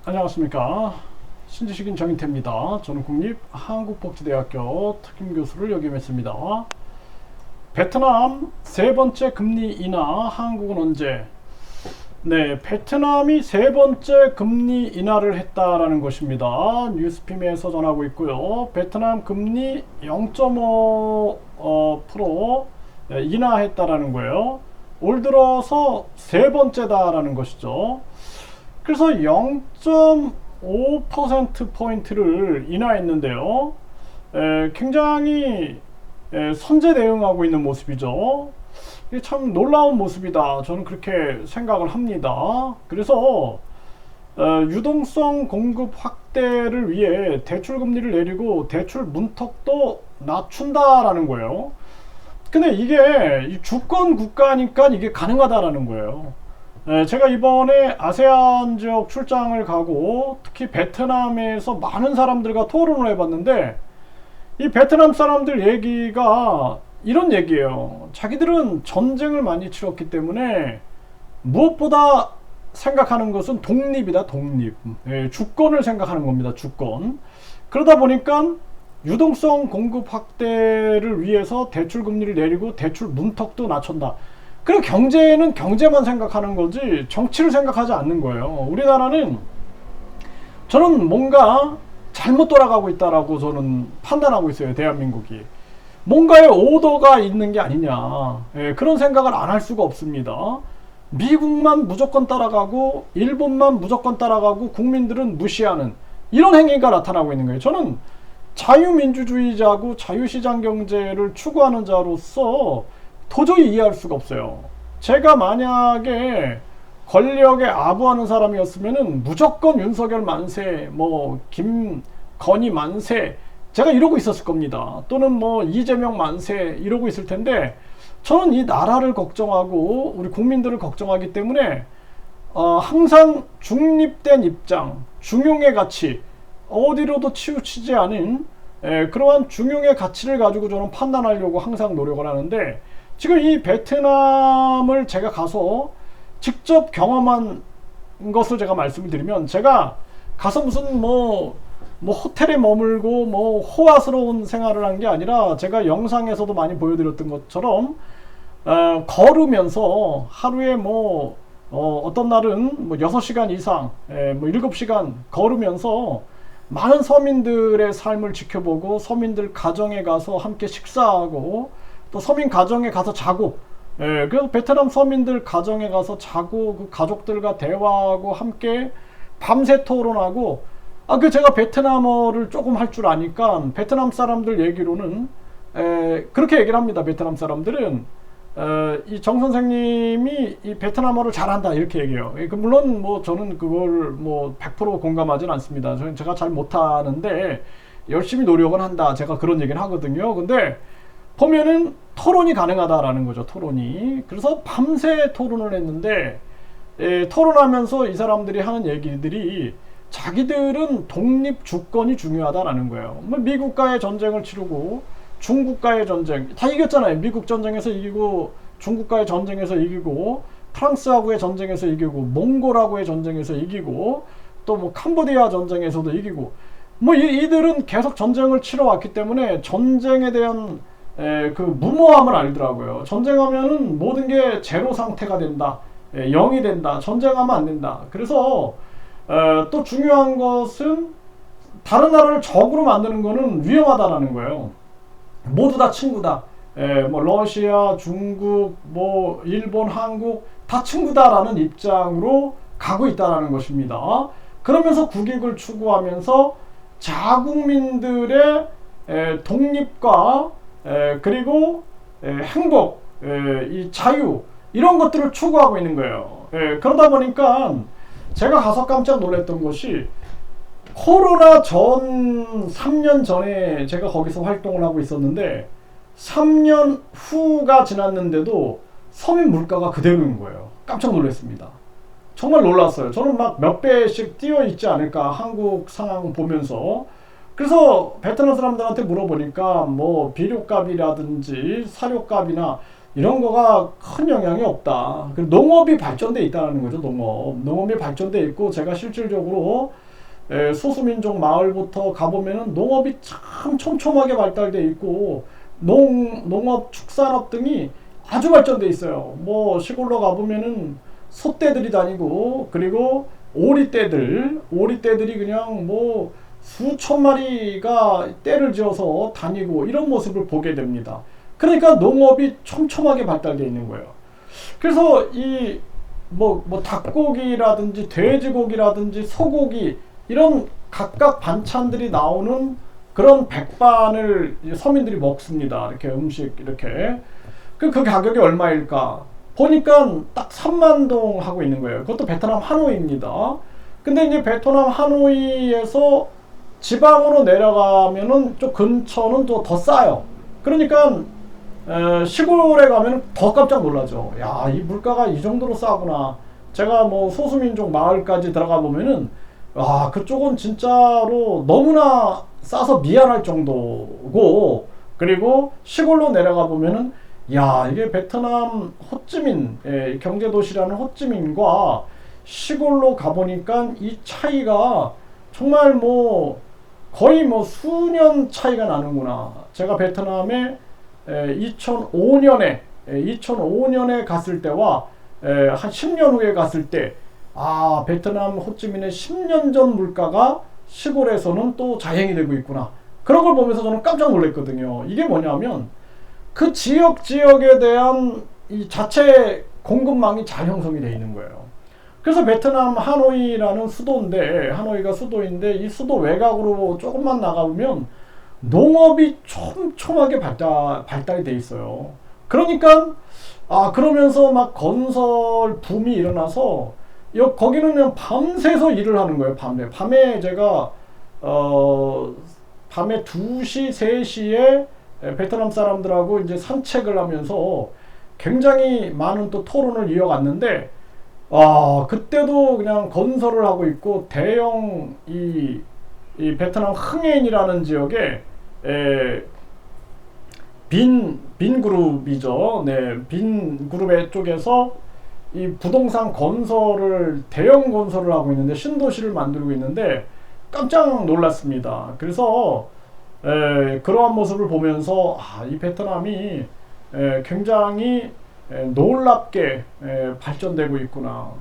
안녕하십니까. 신지식인 정인태입니다. 저는 국립한국복지대학교 특임교수를 역임했습니다. 베트남 세 번째 금리 인하, 한국은 언제? 네, 베트남이 세 번째 금리 인하를 했다라는 것입니다. 뉴스핌에서 전하고 있고요. 베트남 금리 0.5% 인하했다라는 거예요. 올 들어서 세 번째다라는 것이죠. 그래서 0.5%포인트를 인하했는데요. 굉장히 선제 대응하고 있는 모습이죠. 이게 참 놀라운 모습이다. 저는 그렇게 생각을 합니다. 그래서 유동성 공급 확대를 위해 대출 금리를 내리고 대출 문턱도 낮춘다라는 거예요. 근데 이게 주권 국가니까 이게 가능하다라는 거예요. 제가 이번에 아세안 지역 출장을 가고 특히 베트남에서 많은 사람들과 토론을 해봤는데, 이 베트남 사람들 얘기가 이런 얘기예요. 자기들은 전쟁을 많이 치렀기 때문에 무엇보다 생각하는 것은 독립이다, 독립. 주권을 생각하는 겁니다, 주권. 그러다 보니까 유동성 공급 확대를 위해서 대출 금리를 내리고 대출 문턱도 낮춘다. 그리고 경제는 경제만 생각하는 거지 정치를 생각하지 않는 거예요. 우리나라는 저는 뭔가 잘못 돌아가고 있다라고 저는 판단하고 있어요. 대한민국이 뭔가의 오더가 있는 게 아니냐, 그런 생각을 안 할 수가 없습니다. 미국만 무조건 따라가고 일본만 무조건 따라가고 국민들은 무시하는 이런 행위가 나타나고 있는 거예요. 저는 자유민주주의자고 자유시장 경제를 추구하는 자로서 도저히 이해할 수가 없어요. 제가 만약에 권력에 아부하는 사람이었으면은 무조건 윤석열 만세, 뭐 김건희 만세, 제가 이러고 있었을 겁니다. 또는 뭐 이재명 만세 이러고 있을 텐데, 저는 이 나라를 걱정하고 우리 국민들을 걱정하기 때문에 항상 중립된 입장, 중용의 가치, 어디로도 치우치지 않은 그러한 중용의 가치를 가지고 저는 판단하려고 항상 노력을 하는데, 지금 이 베트남을 제가 가서 직접 경험한 것을 제가 말씀을 드리면, 제가 가서 무슨 뭐 호텔에 머물고 뭐 호화스러운 생활을 한 게 아니라, 제가 영상에서도 많이 보여드렸던 것처럼 걸으면서 하루에 어떤 날은 뭐 6시간 이상, 뭐 7시간 걸으면서 많은 서민들의 삶을 지켜보고, 서민들 가정에 가서 함께 식사하고, 또 서민 가정에 가서 자고, 그래서 베트남 서민들 가정에 가서 자고, 그 가족들과 대화하고 함께 밤새 토론하고, 제가 베트남어를 조금 할 줄 아니까 베트남 사람들 얘기로는 그렇게 얘기를 합니다. 베트남 사람들은 이 정 선생님이 이 베트남어를 잘한다 이렇게 얘기해요. 물론 뭐 저는 그걸 뭐 100% 공감하진 않습니다. 제가 잘 못하는데 열심히 노력은 한다, 제가 그런 얘기를 하거든요. 근데 보면은 토론이 가능하다라는 거죠, 토론이. 그래서 밤새 토론을 했는데, 토론하면서 이 사람들이 하는 얘기들이 자기들은 독립 주권이 중요하다라는 거예요. 미국과의 전쟁을 치르고 중국과의 전쟁 다 이겼잖아요. 미국 전쟁에서 이기고, 중국과의 전쟁에서 이기고, 프랑스하고의 전쟁에서 이기고, 몽골하고의 전쟁에서 이기고, 또 뭐 캄보디아 전쟁에서도 이기고, 이들은 계속 전쟁을 치러왔기 때문에 전쟁에 대한 그 무모함을 알더라고요. 전쟁하면은 모든 게 제로 상태가 된다, 0이 된다, 전쟁하면 안 된다. 그래서 또 중요한 것은 다른 나라를 적으로 만드는 거는 위험하다라는 거예요. 모두 다 친구다. 뭐 러시아, 중국, 뭐 일본, 한국 다 친구다라는 입장으로 가고 있다라는 것입니다. 그러면서 국익을 추구하면서 자국민들의 독립과 그리고 행복, 이 자유, 이런 것들을 추구하고 있는 거예요. 그러다 보니까 제가 가서 깜짝 놀랐던 것이, 코로나 전 3년 전에 제가 거기서 활동을 하고 있었는데 3년 후가 지났는데도 서민 물가가 그대로인 거예요. 깜짝 놀랐습니다. 정말 놀랐어요. 저는 막 몇 배씩 뛰어 있지 않을까, 한국 상황 보면서. 그래서 베트남 사람들한테 물어보니까 뭐 비료값이라든지 사료값이나 이런 거가 큰 영향이 없다. 그리고 농업이 발전돼 있다는 거죠. 농업이 발전돼 있고, 제가 실질적으로 소수민족 마을부터 가보면은 농업이 참 촘촘하게 발달돼 있고, 농업, 축산업 등이 아주 발전돼 있어요. 뭐 시골로 가보면은 소떼들이 다니고, 그리고 오리떼들이 그냥 뭐 수천 마리가 떼를 지어서 다니고, 이런 모습을 보게 됩니다. 그러니까 농업이 촘촘하게 발달되어 있는 거예요. 그래서 이 닭고기라든지 돼지고기라든지 소고기, 이런 각각 반찬들이 나오는 그런 백반을 서민들이 먹습니다. 이렇게 음식 이렇게. 그 가격이 얼마일까? 보니까 딱 3만 동 하고 있는 거예요. 그것도 베트남 하노이입니다. 근데 이제 베트남 하노이에서 지방으로 내려가면은 좀 근처는 또 더 싸요. 그러니까 시골에 가면 더 깜짝 놀라죠. 야, 이 물가가 이 정도로 싸구나. 제가 뭐 소수민족 마을까지 들어가 보면은, 와, 그쪽은 진짜로 너무나 싸서 미안할 정도고, 그리고 시골로 내려가 보면은, 야, 이게 베트남 호찌민, 경제도시라는 호찌민과 시골로 가보니까 이 차이가 정말 뭐 거의 뭐 수년 차이가 나는구나. 제가 베트남에 2005년에 갔을 때와 한 10년 후에 갔을 때, 아, 베트남 호찌민의 10년 전 물가가 시골에서는 또 자행이 되고 있구나. 그런 걸 보면서 저는 깜짝 놀랐거든요. 이게 뭐냐면 그 지역에 대한 이 자체 공급망이 잘 형성이 되어 있는 거예요. 그래서 베트남 하노이라는 수도인데, 하노이가 수도인데, 이 수도 외곽으로 조금만 나가보면 농업이 촘촘하게 발달이 돼 있어요. 그러니까 그러면서 막 건설 붐이 일어나서 거기는 그냥 밤새서 일을 하는 거예요. 밤에 제가 밤에 2시, 3시에 베트남 사람들하고 이제 산책을 하면서 굉장히 많은 또 토론을 이어갔는데, 그때도 그냥 건설을 하고 있고, 대형 이 베트남 흥엔이라는 지역에 빈 그룹이죠. 네, 빈 그룹의 쪽에서 이 부동산 대형 건설을 하고 있는데, 신도시를 만들고 있는데 깜짝 놀랐습니다. 그래서 그러한 모습을 보면서 이 베트남이 굉장히 놀랍게 발전되고 있구나,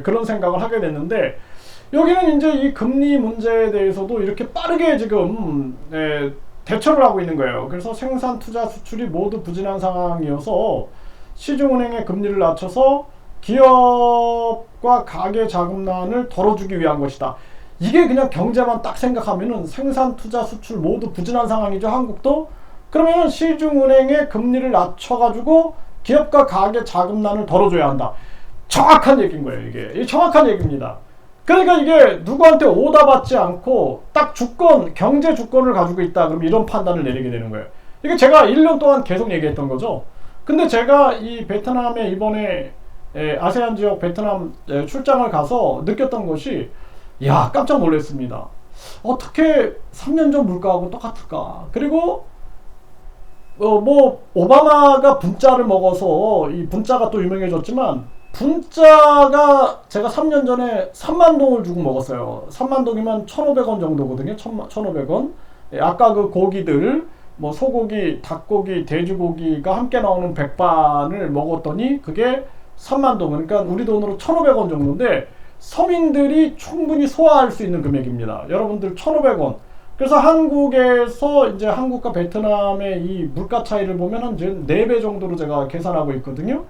그런 생각을 하게 됐는데, 여기는 이제 이 금리 문제에 대해서도 이렇게 빠르게 지금 대처를 하고 있는 거예요. 그래서 생산, 투자, 수출이 모두 부진한 상황이어서 시중은행의 금리를 낮춰서 기업과 가계 자금난을 덜어주기 위한 것이다. 이게 그냥 경제만 딱 생각하면은 생산, 투자, 수출 모두 부진한 상황이죠, 한국도. 그러면은 시중은행의 금리를 낮춰가지고 기업과 가계 자금난을 덜어줘야 한다. 정확한 얘기인 거예요, 이게 정확한 얘기입니다. 그러니까 이게 누구한테 오다받지 않고 딱 경제 주권을 가지고 있다, 그럼 이런 판단을 내리게 되는 거예요. 이게 제가 1년 동안 계속 얘기했던 거죠. 근데 제가 이 베트남에 이번에 아세안 지역 베트남 출장을 가서 느꼈던 것이, 야, 깜짝 놀랐습니다. 어떻게 3년 전 물가하고 똑같을까? 그리고 뭐 오바마가 분짜를 먹어서 이 분짜가 또 유명해졌지만, 분짜가 제가 3년 전에 3만 동을 주고 먹었어요. 3만 동이면 1,500원 정도거든요. 1,500원. 아까 그 고기들, 뭐 소고기, 닭고기, 돼지고기가 함께 나오는 백반을 먹었더니 그게 3만 동. 그러니까 우리 돈으로 1,500원 정도인데 서민들이 충분히 소화할 수 있는 금액입니다. 여러분들 1,500원. 그래서 한국에서 이제 한국과 베트남의 이 물가 차이를 보면은 이제 4배 정도로 제가 계산하고 있거든요.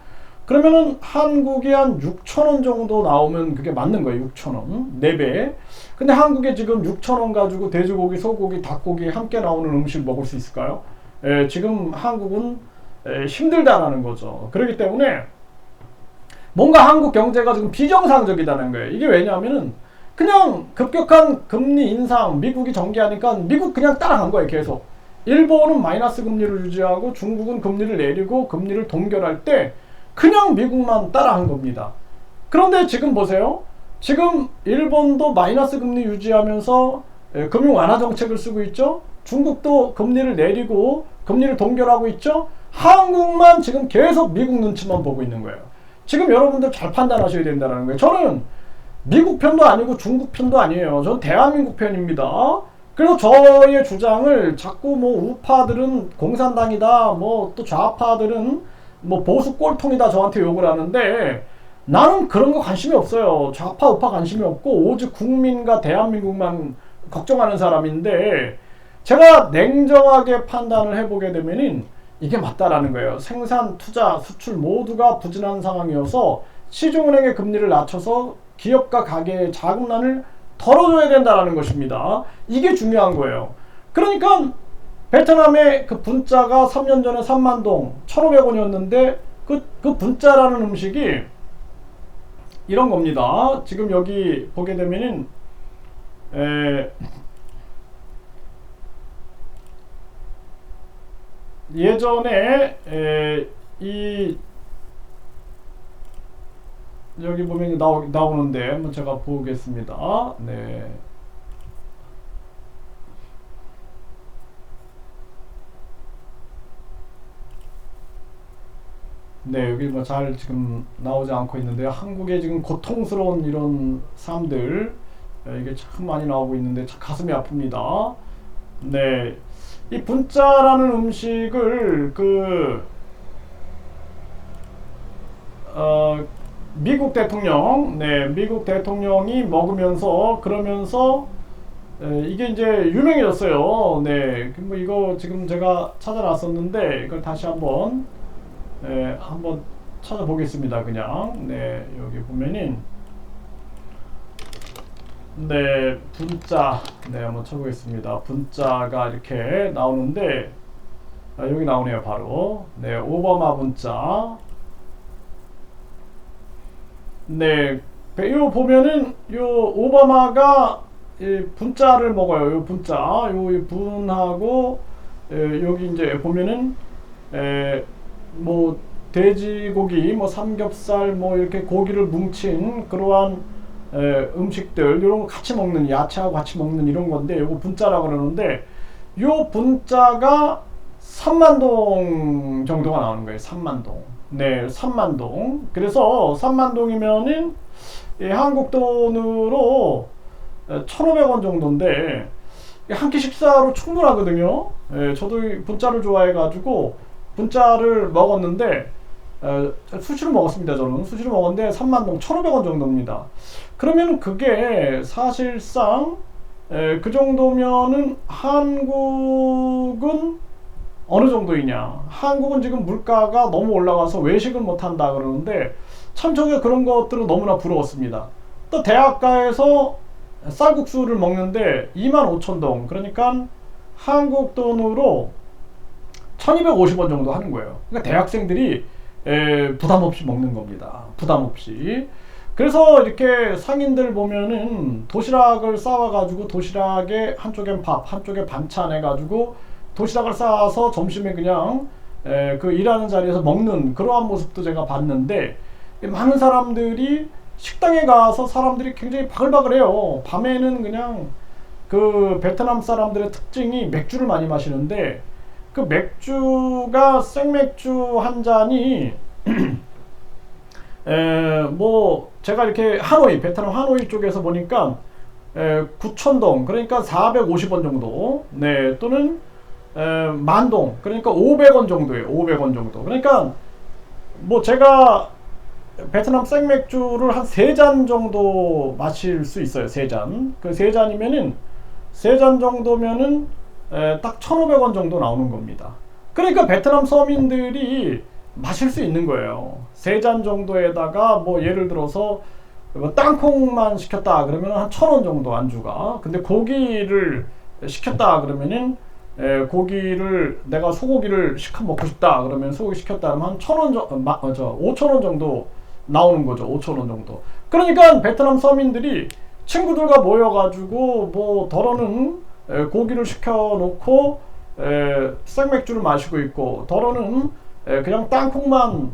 그러면은 한국이 한 6,000원 정도 나오면 그게 맞는 거예요. 6,000원. 4배. 근데 한국에 지금 6,000원 가지고 돼지고기, 소고기, 닭고기 함께 나오는 음식 먹을 수 있을까요? 지금 한국은 힘들다라는 거죠. 그렇기 때문에 뭔가 한국 경제가 지금 비정상적이다는 거예요. 이게 왜냐하면은 그냥 급격한 금리 인상, 미국이 전개하니까 미국 그냥 따라간 거예요, 계속. 일본은 마이너스 금리를 유지하고 중국은 금리를 내리고 금리를 동결할 때 그냥 미국만 따라한 겁니다. 그런데 지금 보세요. 지금 일본도 마이너스 금리 유지하면서 금융 완화 정책을 쓰고 있죠. 중국도 금리를 내리고 금리를 동결하고 있죠. 한국만 지금 계속 미국 눈치만 보고 있는 거예요. 지금 여러분들 잘 판단하셔야 된다는 거예요. 저는 미국 편도 아니고 중국 편도 아니에요. 저는 대한민국 편입니다. 그래서 저의 주장을 자꾸 뭐 우파들은 공산당이다, 뭐 또 좌파들은 뭐 보수 꼴통이다 저한테 욕을 하는데, 나는 그런 거 관심이 없어요. 좌파 우파 관심이 없고 오직 국민과 대한민국만 걱정하는 사람인데, 제가 냉정하게 판단을 해보게 되면은 이게 맞다라는 거예요. 생산, 투자, 수출 모두가 부진한 상황이어서 시중은행의 금리를 낮춰서 기업과 가게의 자금난을 덜어줘야 된다라는 것입니다. 이게 중요한 거예요. 그러니까 베트남의 그 분짜가 3년 전에 3만 동 1,500원이었는데 그 분짜라는 음식이 이런 겁니다. 지금 여기 보게 되면은 예전에 이 여기 보면 나오는데 한번 제가 보겠습니다. 네. 네, 여기 뭐 잘 지금 나오지 않고 있는데요. 한국의 지금 고통스러운 이런 삶들, 이게 참 많이 나오고 있는데 참 가슴이 아픕니다. 네. 이 분짜라는 음식을 미국 대통령, 네, 미국 대통령이 먹으면서 그러면서 이게 이제 유명해졌어요. 네, 뭐 이거 지금 제가 찾아놨었는데 이걸 다시 한번 찾아보겠습니다. 그냥 네, 여기 보면은 네, 분짜, 네, 한번 쳐보겠습니다. 분짜가 이렇게 나오는데 여기 나오네요. 바로 네, 오바마 분짜. 네, 요 보면은 요 오바마가 분짜를 먹어요. 요 분짜, 요 분하고 여기 이제 보면은 뭐 돼지고기, 뭐 삼겹살, 뭐 이렇게 고기를 뭉친 그러한 음식들 이런 거 같이 먹는, 야채하고 같이 먹는 이런 건데 요거 분짜라고 그러는데, 요 분짜가 3만 동 정도가 나오는 거예요. 3만 동. 네, 3만 동. 그래서 3만 동이면은 한국 돈으로 1,500원 정도인데 한 끼 식사로 충분하거든요. 저도 분짜를 좋아해가지고 분짜를 먹었는데 수시로 먹었습니다. 저는 수시로 먹었는데 3만 동 1,500원 정도입니다. 그러면 그게 사실상 그 정도면은 한국은 어느 정도이냐. 한국은 지금 물가가 너무 올라가서 외식을 못한다 그러는데 참 저게 그런 것들은 너무나 부러웠습니다. 또 대학가에서 쌀국수를 먹는데 25,000동, 그러니까 한국 돈으로 1,250원 정도 하는 거예요. 그러니까 대학생들이 부담 없이 먹는 겁니다. 부담 없이. 그래서 이렇게 상인들 보면은 도시락을 싸와가지고 도시락에 한쪽엔 밥, 한쪽에 반찬 해가지고 도시락을 싸서 점심에 그냥 그 일하는 자리에서 먹는 그러한 모습도 제가 봤는데, 많은 사람들이 식당에 가서 사람들이 굉장히 바글바글해요. 밤에는 그냥 그 베트남 사람들의 특징이 맥주를 많이 마시는데, 그 맥주가 생맥주 한 잔이 뭐 제가 이렇게 하노이, 베트남 하노이 쪽에서 보니까 9,000동, 그러니까 450원 정도, 네, 또는 만동, 그러니까 500원 정도예요. 500원 정도. 그러니까 뭐 제가 베트남 생맥주를 한 3잔 정도 마실 수 있어요. 3잔. 그 3잔이면은 3잔 정도면은 딱 1,500원 정도 나오는 겁니다. 그러니까 베트남 서민들이 마실 수 있는 거예요. 3잔 정도에다가 뭐 예를 들어서 뭐 땅콩만 시켰다 그러면 한 1,000원 정도 안주가. 근데 고기를 시켰다 그러면은 고기를 내가 소고기를 시켜 먹고 싶다 그러면 소고기 시켰다 하면 한 5,000원 정도 나오는 거죠. 5,000원 정도. 그러니까 베트남 서민들이 친구들과 모여가지고 뭐 덜어는 고기를 시켜놓고 생맥주를 마시고 있고, 덜어는 그냥 땅콩만,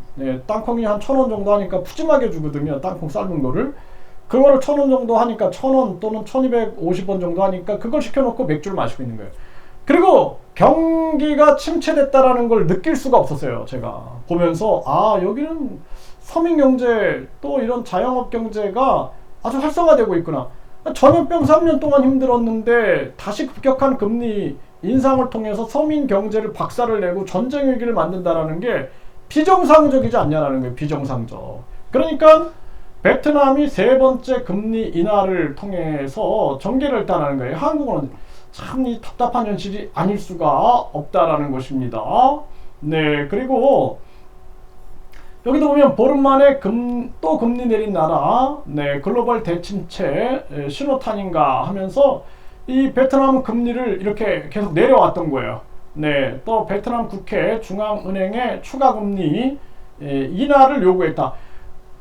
땅콩이 한 1,000원 정도 하니까 푸짐하게 주거든요. 땅콩 삶은 거를. 그거를 1,000원 정도 하니까 1,000원 또는 1,250원 정도 하니까 그걸 시켜놓고 맥주를 마시고 있는 거예요. 그리고 경기가 침체됐다라는 걸 느낄 수가 없었어요. 제가 보면서 여기는 서민 경제 또 이런 자영업 경제가 아주 활성화되고 있구나. 전염병 3년 동안 힘들었는데 다시 급격한 금리 인상을 통해서 서민 경제를 박살을 내고 전쟁 위기를 만든다라는 게 비정상적이지 않냐라는 거예요. 비정상적. 그러니까 베트남이 세 번째 금리 인하를 통해서 전개를 했다는 거예요. 한국은 참 이 답답한 현실이 아닐 수가 없다라는 것입니다. 네, 그리고 여기도 보면 보름 만에 또 금리 내린 나라, 네, 글로벌 대침체 신호탄인가 하면서 이 베트남 금리를 이렇게 계속 내려왔던 거예요. 네, 또 베트남 국회 중앙은행의 추가 금리 인하를 요구했다.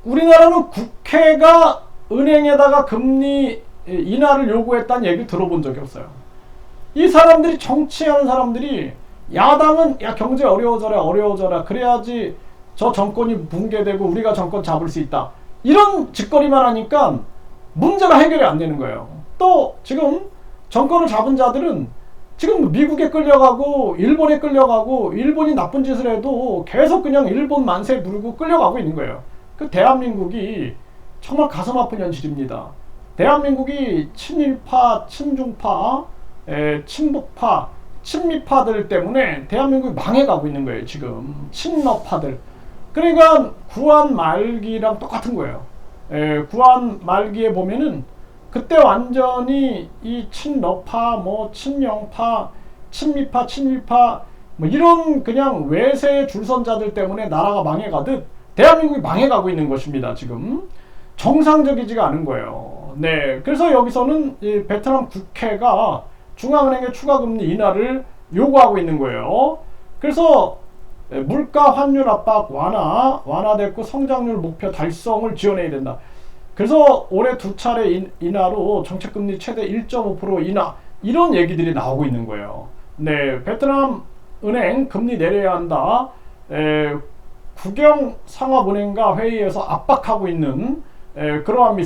우리나라는 국회가 은행에다가 금리 인하를 요구했다는 얘기 들어본 적이 없어요. 이 사람들이 정치하는 사람들이 야당은 야 경제 어려워져라 그래야지 저 정권이 붕괴되고 우리가 정권 잡을 수 있다. 이런 짓거리만 하니까 문제가 해결이 안 되는 거예요. 또 지금 정권을 잡은 자들은 지금 미국에 끌려가고 일본에 끌려가고 일본이 나쁜 짓을 해도 계속 그냥 일본 만세 부르고 끌려가고 있는 거예요. 그 대한민국이 정말 가슴 아픈 현실입니다. 대한민국이 친일파, 친중파, 친북파, 친미파들 때문에 대한민국이 망해가고 있는 거예요. 지금 친러파들. 그러니까 구한 말기랑 똑같은 거예요. 구한 말기에 보면은 그때 완전히 이 친러파, 뭐 친명파, 친미파, 친일파 뭐 이런 그냥 외세의 줄선자들 때문에 나라가 망해가듯 대한민국이 망해가고 있는 것입니다. 지금 정상적이지가 않은 거예요. 네, 그래서 여기서는 이 베트남 국회가 중앙은행의 추가금리 인하를 요구하고 있는 거예요. 그래서 물가 환율 압박 완화됐고 성장률 목표 달성을 지원해야 된다. 그래서 올해 두 차례 인하로 정책금리 최대 1.5% 인하 이런 얘기들이 나오고 있는 거예요. 네, 베트남 은행 금리 내려야 한다. 국영 상업은행과 회의에서 압박하고 있는 그러한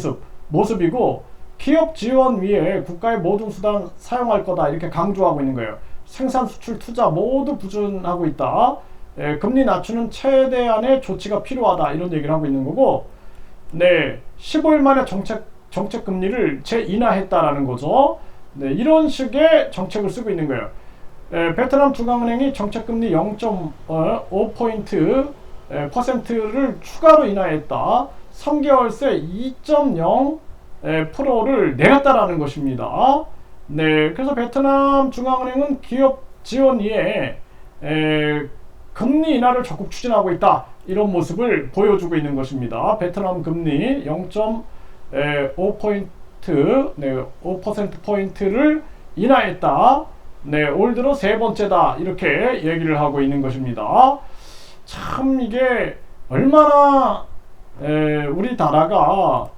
모습이고 기업 지원 위에 국가의 모든 수단 사용할 거다 이렇게 강조하고 있는 거예요. 생산, 수출, 투자 모두 부진하고 있다. 금리 낮추는 최대한의 조치가 필요하다 이런 얘기를 하고 있는 거고, 네, 15일 만에 정책 금리를 재인하했다라는 거죠. 네, 이런 식의 정책을 쓰고 있는 거예요. 베트남 중앙은행이 정책 금리 0.5포인트 퍼센트를 추가로 인하했다. 3개월새 2.0%를 내렸다라는 것입니다. 네, 그래서 베트남 중앙은행은 기업 지원 위에 금리 인하를 적극 추진하고 있다. 이런 모습을 보여주고 있는 것입니다. 베트남 금리 0.5포인트, 네, 5%포인트를 인하했다. 네, 올 들어 세 번째다. 이렇게 얘기를 하고 있는 것입니다. 참 이게 얼마나 우리나라가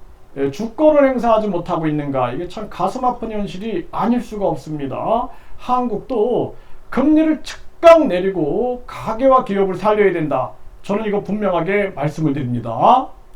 주권을 행사하지 못하고 있는가, 이게 참 가슴 아픈 현실이 아닐 수가 없습니다. 한국도 금리를 즉각 내리고 가게와 기업을 살려야 된다. 저는 이거 분명하게 말씀을 드립니다.